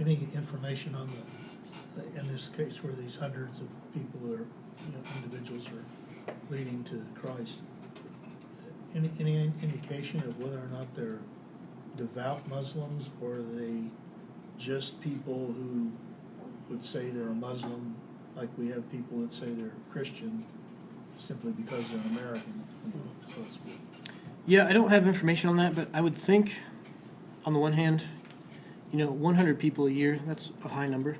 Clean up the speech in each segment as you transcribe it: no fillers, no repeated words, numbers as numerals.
Any information on in this case where these hundreds of people are, individuals are leading to Christ? Any indication of whether or not they're devout Muslims, or are they just people who would say they're a Muslim, like we have people that say they're Christian simply because they're an American, so to speak? Yeah, I don't have information on that, but I would think, on the one hand, 100 people a year, that's a high number.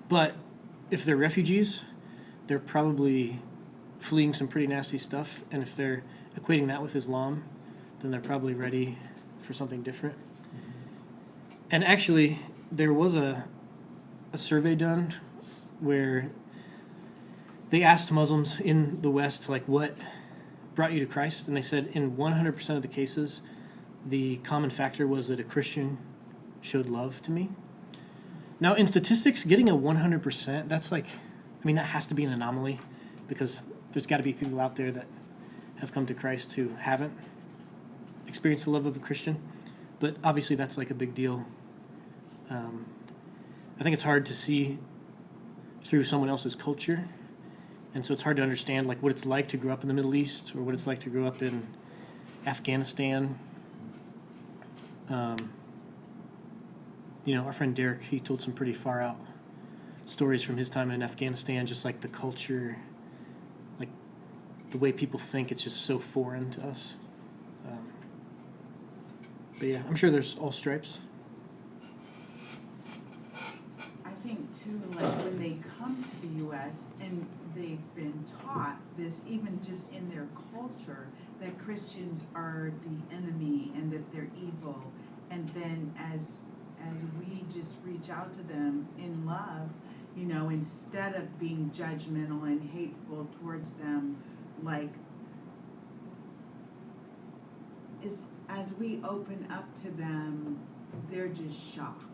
But if they're refugees, they're probably fleeing some pretty nasty stuff, and if they're equating that with Islam, then they're probably ready for something different. And actually, there was a survey done where they asked Muslims in the West, like, what brought you to Christ? And they said in 100% of the cases, the common factor was that a Christian showed love to me. Now, in statistics, getting a 100%, that's that has to be an anomaly, because there's got to be people out there that have come to Christ who haven't experienced the love of a Christian. But obviously that's a big deal. I think it's hard to see through someone else's culture. And so it's hard to understand what it's like to grow up in the Middle East, or what it's like to grow up in Afghanistan. Our friend Derek, he told some pretty far out stories from his time in Afghanistan, just the culture, the way people think, it's just so foreign to us. But yeah, I'm sure there's all stripes. I think too, when they come to the U.S. and they've been taught this, even just in their culture, that Christians are the enemy and that they're evil, and then as we just reach out to them in love, instead of being judgmental and hateful towards them, as we open up to them, they're just shocked.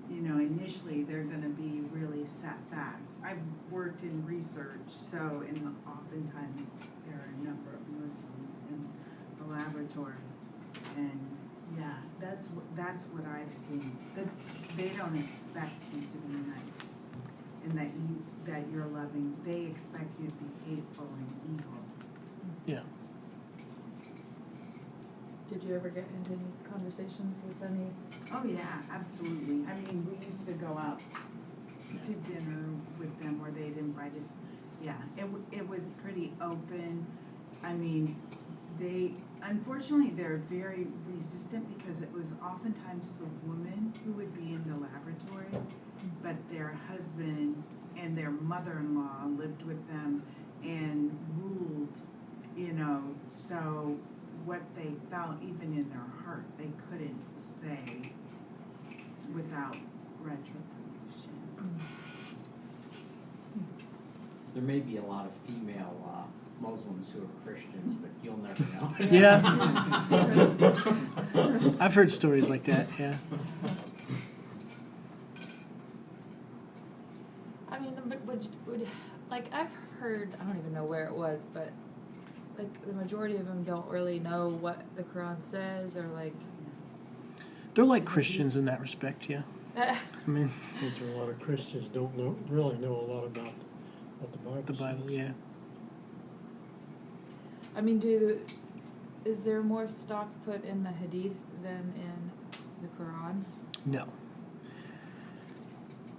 Initially they're going to be really set back. I've worked in research, so oftentimes there are a number of Muslims in the laboratory, and yeah, that's what I've seen. That they don't expect you to be nice, and that you're loving. They expect you to be hateful and evil. Yeah. Did you ever get into any conversations with any? Oh yeah, absolutely. I mean, we used to go out to dinner with them, where they'd invite us. Yeah, it was pretty open. I mean, unfortunately they're very resistant, because it was oftentimes the woman who would be in the laboratory, but their husband and their mother-in-law lived with them and ruled, so what they felt, even in their heart, they couldn't say without retribution. There may be a lot of female Muslims who are Christians, but you'll never know. Yeah. I've heard stories like that, yeah. I mean, but would I've heard, I don't even know where it was, but the majority of them don't really know what the Quran says, or They're like Christians in that respect, yeah. I mean, I think there are a lot of Christians don't really know a lot about what the Bible says. Yeah. I mean, is there more stock put in the Hadith than in the Quran? No.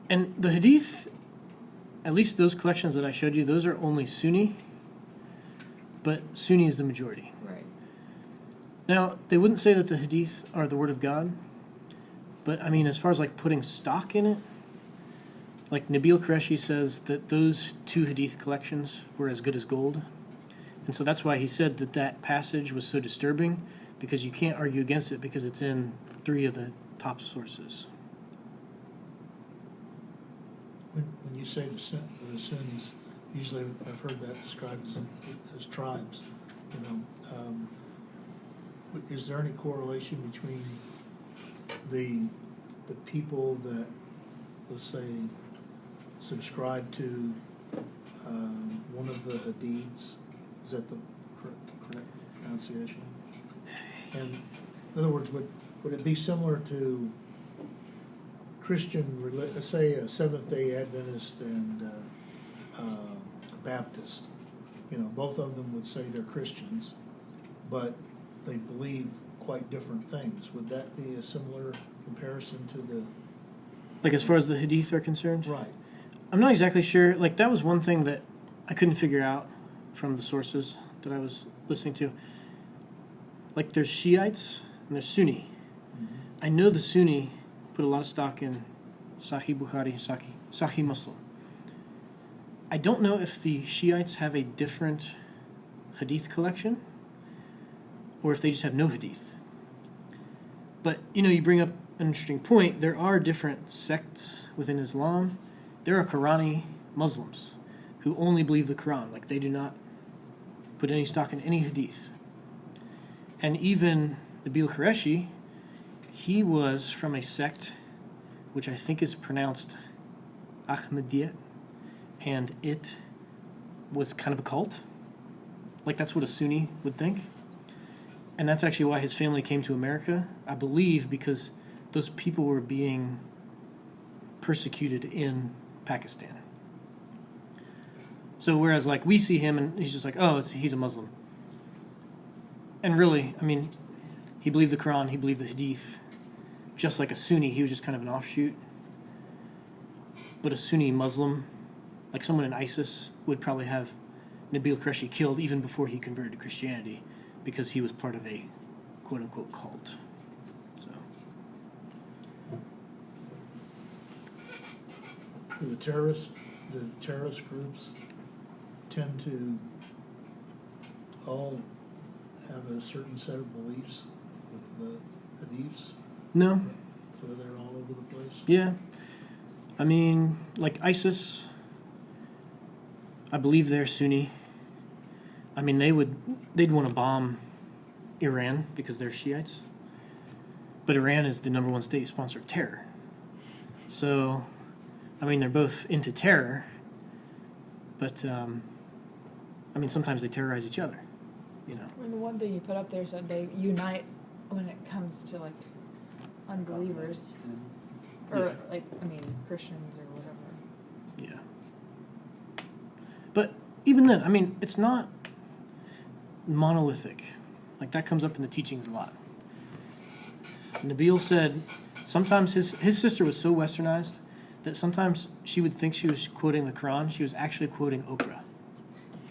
And the Hadith, at least those collections that I showed you, those are only Sunni, but Sunni is the majority. Right. Now, they wouldn't say that the Hadith are the Word of God, but I mean, as far as putting stock in it, Nabil Qureshi says that those 2 Hadith collections were as good as gold. And so that's why he said that passage was so disturbing, because you can't argue against it, because it's in 3 of the top sources. When you say the Sunnis, usually I've heard that described as tribes. Is there any correlation between the people that, let's say, subscribe to one of the hadiths? Is that the correct pronunciation? And in other words, would it be similar to Christian, say a Seventh-day Adventist and a Baptist? You know, both of them would say they're Christians, but they believe quite different things. Would that be a similar comparison to the... Like as far as the Hadith are concerned? Right. I'm not exactly sure. Like that was one thing that I couldn't figure out from the sources that I was listening to. Like there's Shiites and there's Sunni. I know the Sunni put a lot of stock in Sahih Bukhari, Sahih Muslim. I don't know if the Shiites have a different Hadith collection or if they just have no Hadith. But, you know, you bring up an interesting point. There are different sects within Islam. There are Qurani Muslims who only believe the Quran. Like, they do not put any stock in any Hadith. And even Nabil Qureshi, he was from a sect which I think is pronounced Ahmadiyyat, and it was kind of a cult. Like, that's what a Sunni would think. And that's actually why his family came to America, I believe, because those people were being persecuted in Pakistan. So whereas, like, we see him and he's just like, oh, he's a Muslim. And really, I mean, he believed the Quran, he believed the Hadith. Just like a Sunni, he was just kind of an offshoot. But a Sunni Muslim, like someone in ISIS, would probably have Nabil Qureshi killed even before he converted to Christianity, because he was part of a quote-unquote cult. So, Do the terrorist groups tend to all have a certain set of beliefs with the Hadiths? no, So they're all over the place? yeah. I mean, like ISIS, I believe they're Sunni. I mean, they'd want to bomb Iran because they're Shiites. But Iran is the #1 state sponsor of terror. So, I mean, they're both into terror, but, I mean, sometimes they terrorize each other, you know. And the one thing you put up there said they unite when it comes to like unbelievers, or Yeah. like Christians or whatever. Yeah. But even then, I mean, it's not monolithic. Like, that comes up in the teachings a lot. Nabil said sometimes his sister was so westernized that sometimes she would think she was quoting the Quran. She was actually quoting Oprah.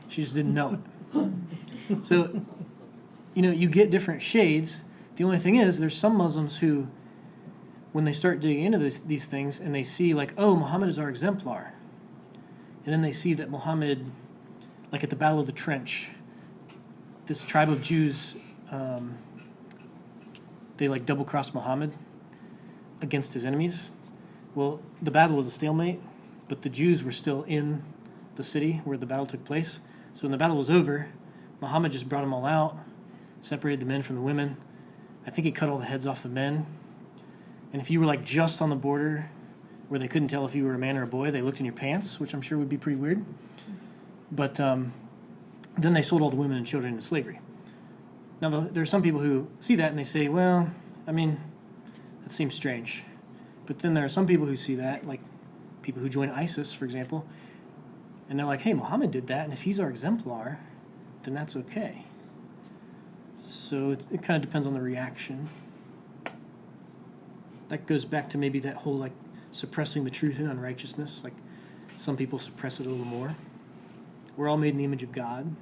She just didn't know it. So, you know, you get different shades. The only thing is, there's some Muslims who, when they start digging into these things and they see, like, oh, Muhammad is our exemplar. And then they see that Muhammad, like at the Battle of the Trench, this tribe of Jews, they like double-crossed Muhammad against his enemies. Well, the battle was a stalemate, but the Jews were still in the city where the battle took place. So when the battle was over, Muhammad just brought them all out, separated the men from the women. I think he cut all the heads off the men. And if you were like just on the border where they couldn't tell if you were a man or a boy, they looked in your pants, which I'm sure would be pretty weird. But then they sold all the women and children into slavery. Now, there are some people who see that and they say, well, I mean, that seems strange. But then there are some people who see that, like people who join ISIS, for example, and they're like, hey, Muhammad did that, and if he's our exemplar, then that's okay. So it kind of depends on the reaction. That goes back to maybe that whole, like, suppressing the truth and unrighteousness. Like, some people suppress it a little more. We're all made in the image of God.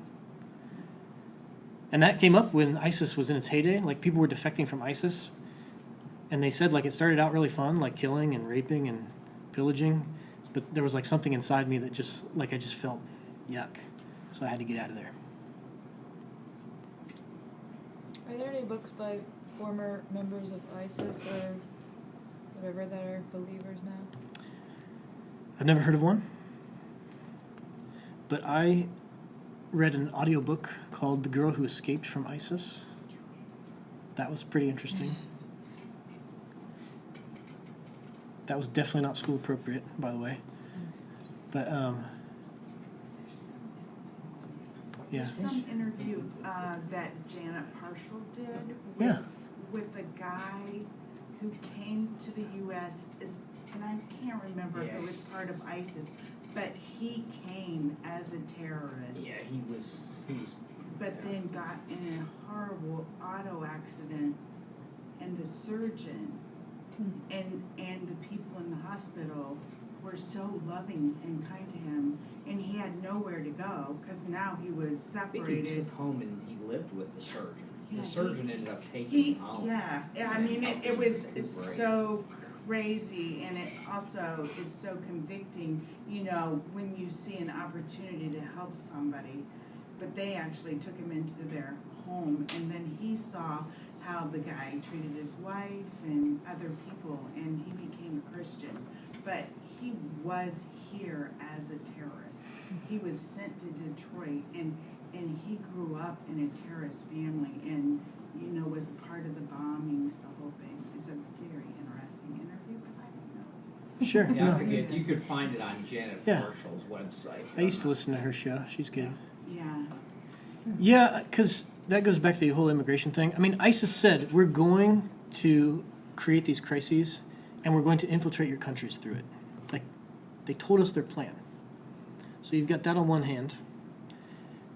And that came up when ISIS was in its heyday. Like, people were defecting from ISIS. And they said, like, it started out really fun, like killing and raping and pillaging. But there was, like, something inside me that just, like, I just felt yuck. So I had to get out of there. Are there any books by former members of ISIS or whatever that are believers now? I've never heard of one. But I read an audiobook called The Girl Who Escaped from ISIS. That was pretty interesting. That was definitely not school appropriate, by the way. But, yeah. There's some interview that Janet Parshall did Yeah. with a guy who came to the US, and I can't remember if it was part of ISIS, but he came as a terrorist. Yeah, he was, But then got in a horrible auto accident, and the surgeon and the people in the hospital were so loving and kind to him, and he had nowhere to go, because now he was I think he separated. took home and he lived with the surgeon. Yeah, The surgeon ended up taking He, him out. yeah, I mean, it was so crazy, and it also is so convicting, you know, when you see an opportunity to help somebody. But they actually took him into their home, and then he saw how the guy treated his wife and other people, and he became a Christian. But he was here as a terrorist. He was sent to Detroit, and he grew up in a terrorist family, and, you know, was a part of the bombings, the whole thing. It's a very interesting interview, but I don't know. Sure. Yeah, I No. forget, you could find it on Janet Yeah. Marshall's website. I used to listen to her show. She's good. Yeah. Yeah, because that goes back to the whole immigration thing. I mean, ISIS said, we're going to create these crises, and we're going to infiltrate your countries through it. Like, they told us their plan. So you've got that on one hand.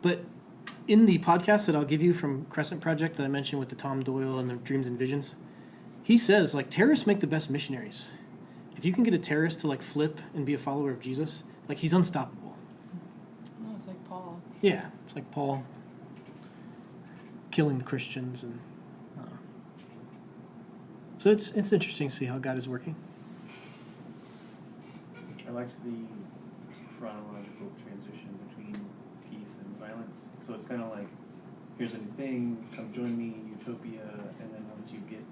But in the podcast that I'll give you from Crescent Project that I mentioned with the Tom Doyle and the Dreams and Visions, he says, like, terrorists make the best missionaries. If you can get a terrorist to, like, flip and be a follower of Jesus, like, he's unstoppable. No, it's like Paul. Yeah, it's like Paul killing the Christians, and so it's interesting to see how God is working. I liked the chronological transition between peace and violence. So it's kind of like, here's a new thing, come join me, utopia, and then once you get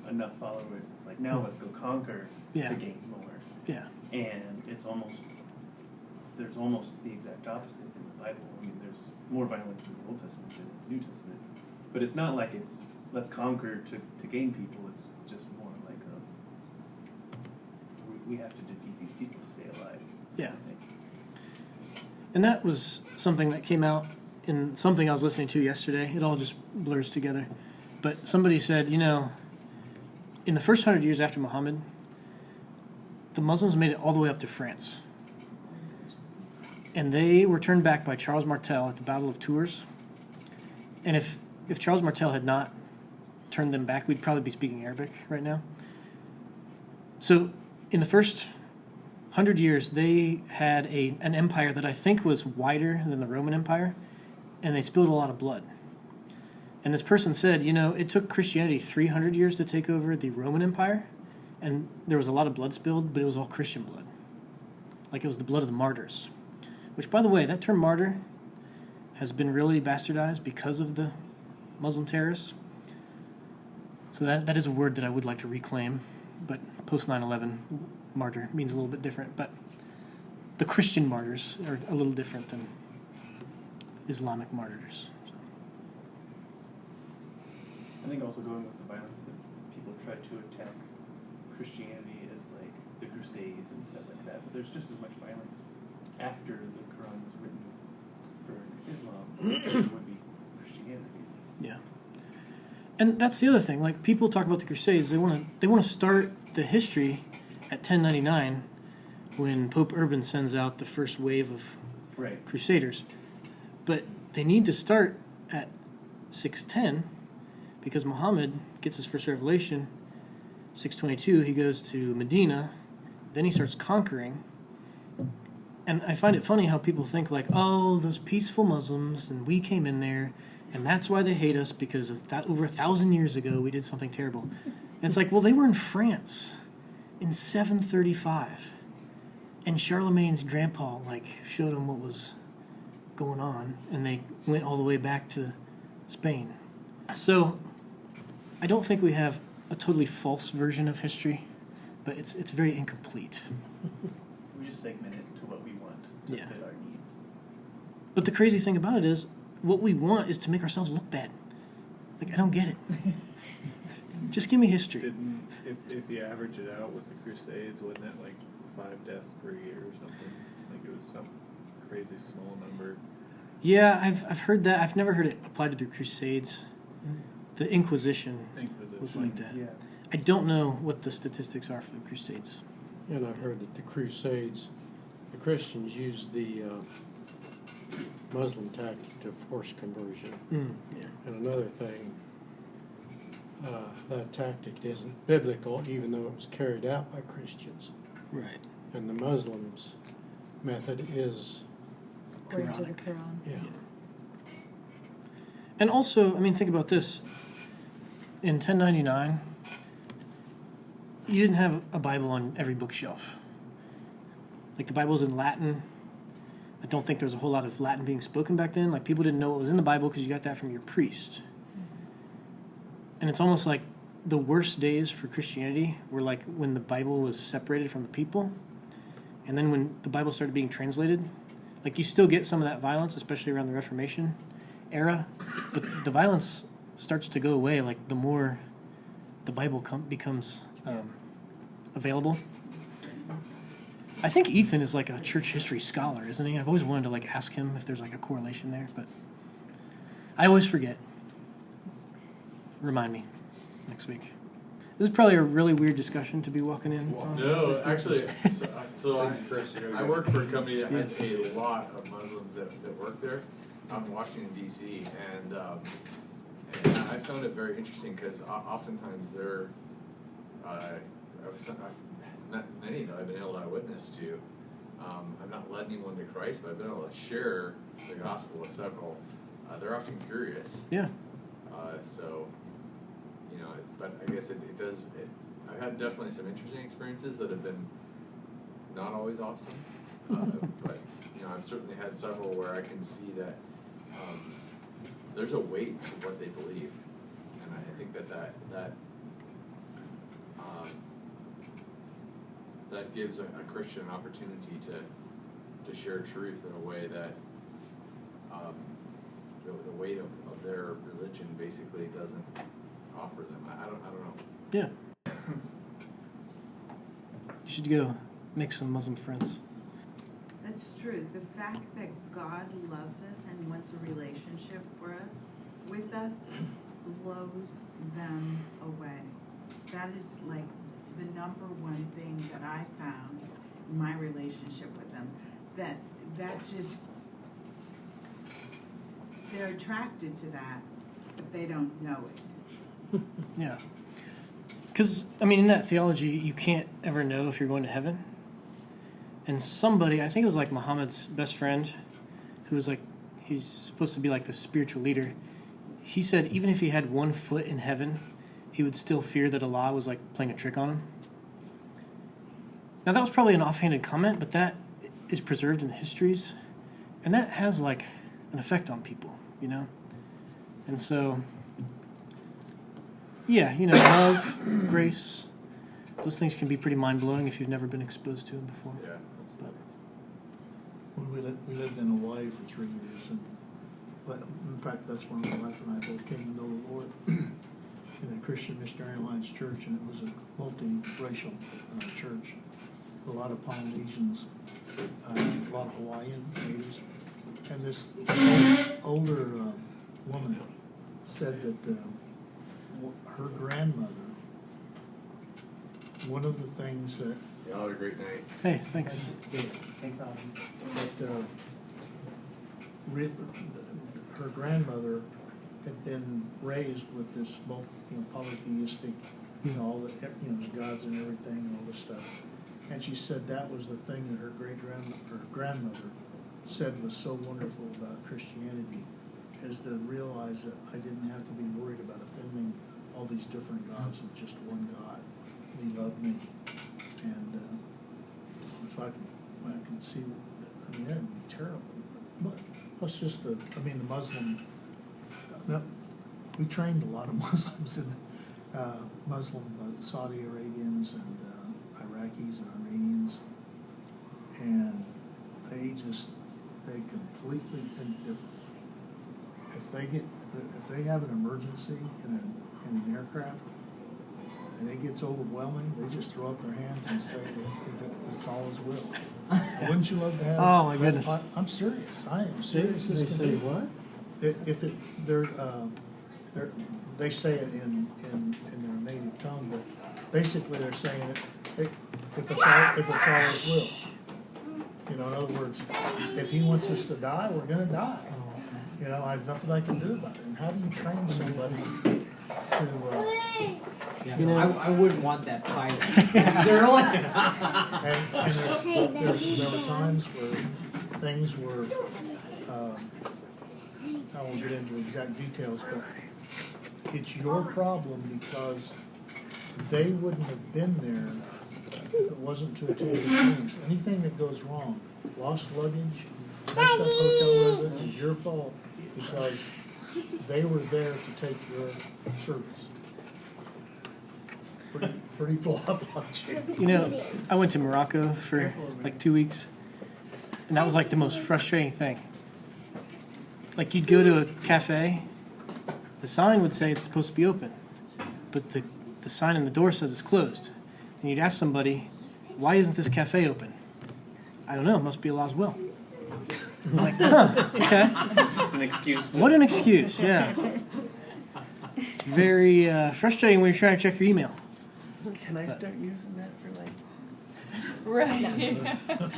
enough followers, it's like, now let's go conquer Yeah. to gain more. Yeah, And it's almost, there's almost the exact opposite in the Bible. I mean, there's more violence in the Old Testament than the New Testament. But it's not like it's, let's conquer to gain people. It's just more like we have to defeat these people to stay alive. Yeah. I think. and that was something that came out in something I was listening to yesterday. It all just blurs together. But somebody said, you know, in the first 100 years after Muhammad, the Muslims made it all the way up to France. And they were turned back by Charles Martel at the Battle of Tours. And if Charles Martel had not turned them back, we'd probably be speaking Arabic right now. So in the first 100 years, they had an empire that I think was wider than the Roman Empire, and they spilled a lot of blood. And this person said, you know, it took Christianity 300 years to take over the Roman Empire, and there was a lot of blood spilled, but it was all Christian blood. Like, it was the blood of the martyrs. Which, by the way, that term martyr has been really bastardized because of the Muslim terrorists. So that is a word that I would like to reclaim, but post 9/11, martyr means a little bit different. But the Christian martyrs are a little different than Islamic martyrs. So. I think also going with the violence that people try to attack Christianity as like the Crusades and stuff like that, but there's just as much violence after the Quran was written for Islam as there would be Christianity. Yeah. And that's the other thing. Like, people talk about the Crusades, they want to start the history at 1099 when Pope Urban sends out the first wave of Right. Crusaders. But they need to start at 610 because Muhammad gets his first revelation 622. He goes to Medina, then he starts conquering. And I find it funny how people think like, oh, those peaceful Muslims, and we came in there, and that's why they hate us, because of that over 1,000 years ago we did something terrible. And it's like, well, they were in France in 735, and Charlemagne's grandpa like showed them what was going on, and they went all the way back to Spain. So I don't think we have a totally false version of history, but it's very incomplete. We just segment it to what we want to Yeah. fit our needs. But the crazy thing about it is, what we want is to make ourselves look bad. Like, I don't get it. Just give me history. Didn't, if you average it out with the Crusades, wasn't that like 5 deaths per year or something? Like, it was some crazy small number. Yeah, I've heard that. I've never heard it applied to the Crusades. the Inquisition Inquisition. was like that. Yeah. I don't know what the statistics are for the Crusades. And I heard that the Crusades, the Christians used the Muslim tactic to force conversion. Yeah. And another thing, that tactic isn't biblical, even though it was carried out by Christians. Right. And the Muslims' method is, According to the Quranic. Quran. yeah, And also, I mean, think about this. In 1099, you didn't have a Bible on every bookshelf. Like, the Bible's in Latin. I don't think there was a whole lot of Latin being spoken back then. Like, people didn't know what was in the Bible because you got that from your priest. And it's almost like the worst days for Christianity were like when the Bible was separated from the people. And then when the Bible started being translated, like, you still get some of that violence, especially around the Reformation era, but the violence starts to go away, like, the more the Bible becomes available. I think Ethan is like a church history scholar, isn't he? I've always wanted to like ask him if there's like a correlation there, but I always forget. Remind me next week. This is probably a really weird discussion to be walking in. No, actually, so Thank you, Chris. You're I work for a company that has a lot of Muslims that work there out in Washington, D.C., and I found it very interesting because oftentimes they're, I've met many that I've been able to witness to. I've not led anyone to Christ, but I've been able to share the gospel with several. They're often curious. Yeah. So, you know, but I guess it does. I've had definitely some interesting experiences that have been not always awesome. But, you know, I've certainly had several where I can see that there's a weight to what they believe. And I think that gives a Christian an opportunity to share truth in a way that the weight of their religion basically doesn't offer them. I don't know. Yeah. You should go make some Muslim friends. That's true. The fact that God loves us and wants a relationship with us, blows them away. That is like the number one thing that I found in my relationship with them. That just, they're attracted to that, but they don't know it. Yeah. Because, I mean, in that theology, you can't ever know if you're going to heaven. And somebody, I think it was like Muhammad's best friend, who was like, he's supposed to be like the spiritual leader. He said even if he had 1 foot in heaven, he would still fear that Allah was like playing a trick on him. Now, that was probably an offhanded comment, but that is preserved in the histories. And that has like an effect on people, you know? And so, yeah, you know, love, grace, those things can be pretty mind-blowing if you've never been exposed to them before. Yeah. But, When we lived in Hawaii for 3 years, and in fact, that's when my wife and I both came to know the Lord in a Christian Missionary Alliance church, and it was a multi-racial church. A lot of Polynesians, a lot of Hawaiian natives, and this older woman said that her grandmother, one of the things that Y'all have a great night. hey, thanks. Thanks, Alan. that her grandmother had been raised with this polytheistic, all the gods and everything and all this stuff, and she said that was the thing that her grandmother said was so wonderful about Christianity, is to realize that I didn't have to be worried about offending all these different gods of just one God. He loved me, and if I can see, that'd be terrible. But plus just the Muslim. We trained a lot of Muslims in Muslim Saudi Arabians and Iraqis and Iranians, and they completely think differently. If they have an emergency in an aircraft and it gets overwhelming, they just throw up their hands and say if it's all His will. Now, wouldn't you love to have? Oh, my goodness. I'm serious. I am they serious. say what? they say it in their native tongue, but basically they're saying it, if it's all His will. You know, in other words, if He wants us to die, we're gonna die. You know, I have nothing I can do about it. And how do you train somebody to, Yeah, You know- I wouldn't want that title necessarily. and there were times where things were, I won't get into the exact details, but it's your problem because they wouldn't have been there if it wasn't to attend to things. Anything that goes wrong, lost luggage, messed up hotel resident, is your fault because they were there to take your service. Pretty flawed logic. You know, I went to Morocco for like 2 weeks, and that was like the most frustrating thing. Like you'd go to a cafe, the sign would say it's supposed to be open, but the sign on the door says it's closed. And you'd ask somebody, why isn't this cafe open? I don't know, it must be Allah's will. It's like, huh, okay. Just an excuse. What an excuse, yeah. It's very frustrating when you're trying to check your email. Can I start using that for like? Right.